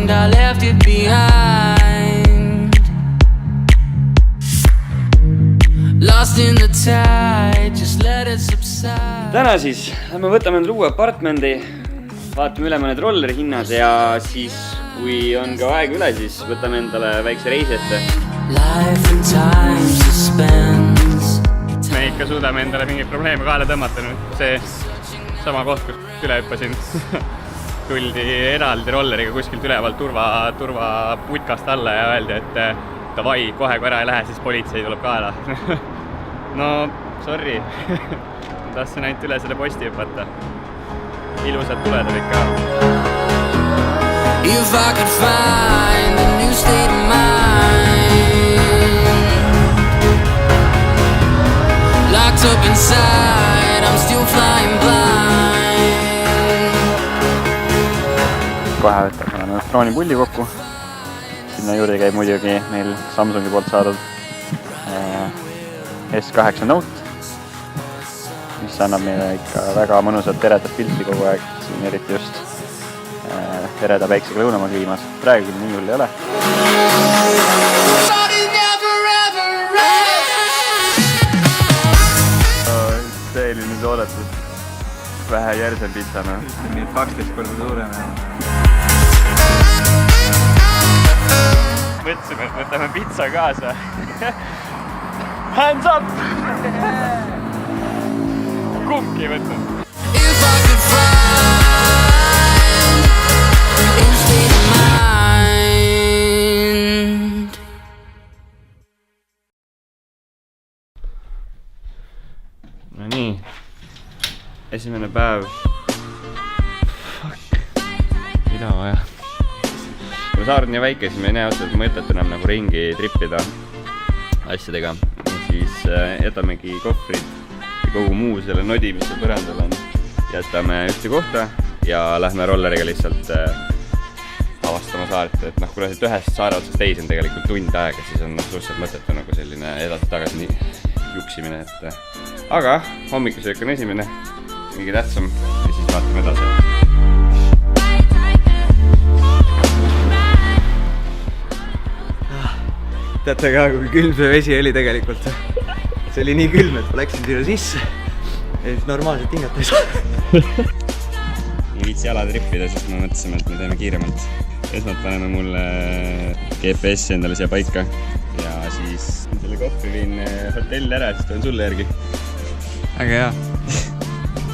I left it behind, lost in the tide, just let it subside. Täna siis me võtame endale uue apartmendi, vaatame üle mõned rolleri hinnad ja siis kui on ka aeg üle, siis võtame endale väikse reisi ette. Life and time suspense. Me ikka suudame endale mingeid probleeme kaela tõmmata nüüd. See sama koht, kus üle hüppasin. Tuldi eraldi rolleriga kuskilt ülevalt turva putkast alla ja öeldi, et davai, kohe kui ära ei lähe, siis politsei tuleb kaela. No, sorry. Tahtsin ainult üle selle posti hüpata. Ilusad tuled olid ka. If I could find a new state of mind, locked up inside, I'm still flying blind. Kohe võtame elektroonipulli kokku. Sinna juurde käib muidugi meil Samsungi poolt saadud S8 Note, mis annab meile ikka väga mõnusat teredat pilti kogu aeg. Siin eriti just tereda päiksega lõunamaa kliimas. Praegu küll nii hull ei ole. Selline toodetud vähe järsem pitsana. Nii 12 korda suurem. Mõtlesime, et võtame pitsa kaasa. Hands up! Kumbki ei võtnud. No nii. Esimene päev. Mida vaja? Kui saar on nii väike, siis me ei näe otseselt mõtet enam nagu ringi trippida asjadega. Ja siis jätamegi kohvrid ja kogu muu selle nodi, mis seal põrandal on. Jätame ühte kohta ja lähme rolleriga lihtsalt avastama saart. Et kuna siit ühest saare otsast teisi on tegelikult tund aega, siis on suhteliselt mõttetu nagu selline edasi-tagasi nii juksimine. Aga hommikusöök on esimene, kõige tähtsam ja siis vaatame edasi. Teate ka, kui külm see vesi oli tegelikult. See oli nii külm, et ma läksin sinna sisse ja siis normaalselt hingata ei saa. Ei viitsi jala trippida, siis me mõtlesime, et me teeme kiiremalt. Esmalt paneme mulle GPS endale siia paika ja siis selle kohvri viin hotelli ära, siis tulen sulle järgi. Aga hea.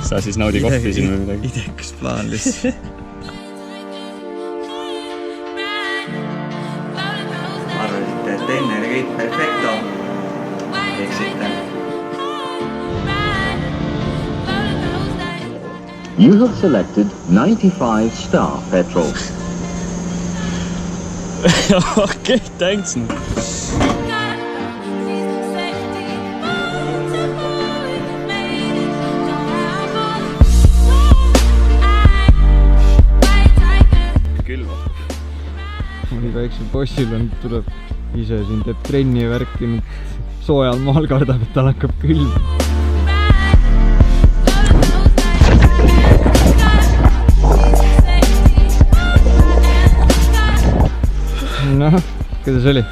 Sa siis naudi kohvi siin või midagi? Idekas plaan lihtsalt. Arvasite, et enne oli kõik perfecto. Eksite. You have selected 95 star petrol. Okay, thanks. Külma. Mõni väiksel bossil on, tuleb ise siin teeb trenni ja värki, nüüd soojal maal kardab, et tal hakkab külm. Noh, kuidas oli?